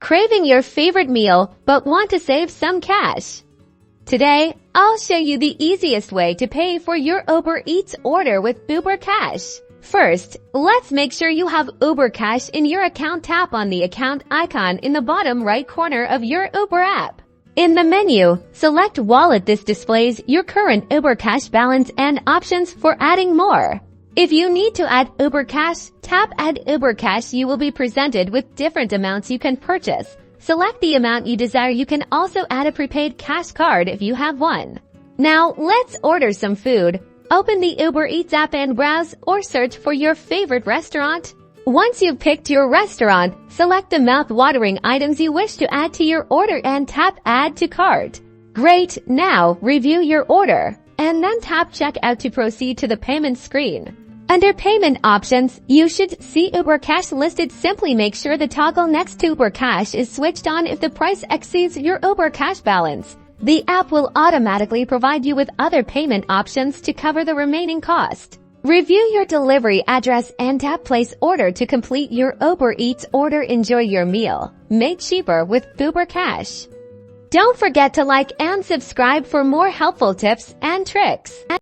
Craving your favorite meal but want to save some cash? Today, I'll show you the easiest way to pay for your Uber Eats order with Uber Cash. First, let's make sure you have Uber Cash in your account. Tap on the account icon in the bottom right corner of your Uber app. In the menu, select Wallet. This displays your current Uber Cash balance and options for adding more. If you need to add Uber Cash, tap Add Uber Cash. You will be presented with different amounts you can purchase. Select the amount you desire. You can also add a prepaid cash card if you have one. Now, let's order some food. Open the Uber Eats app and browse or search for your favorite restaurant. Once you've picked your restaurant, select the mouth-watering items you wish to add to your order and tap Add to Cart. Great! Now, review your order, and then tap Checkout to proceed to the payment screen. Under Payment Options, you should see Uber Cash listed. Simply make sure the toggle next to Uber Cash is switched on if the price exceeds your Uber Cash balance. The app will automatically provide you with other payment options to cover the remaining cost. Review your delivery address and tap Place Order to complete your Uber Eats order. Enjoy your meal made cheaper with Uber Cash. Don't forget to like and subscribe for more helpful tips and tricks.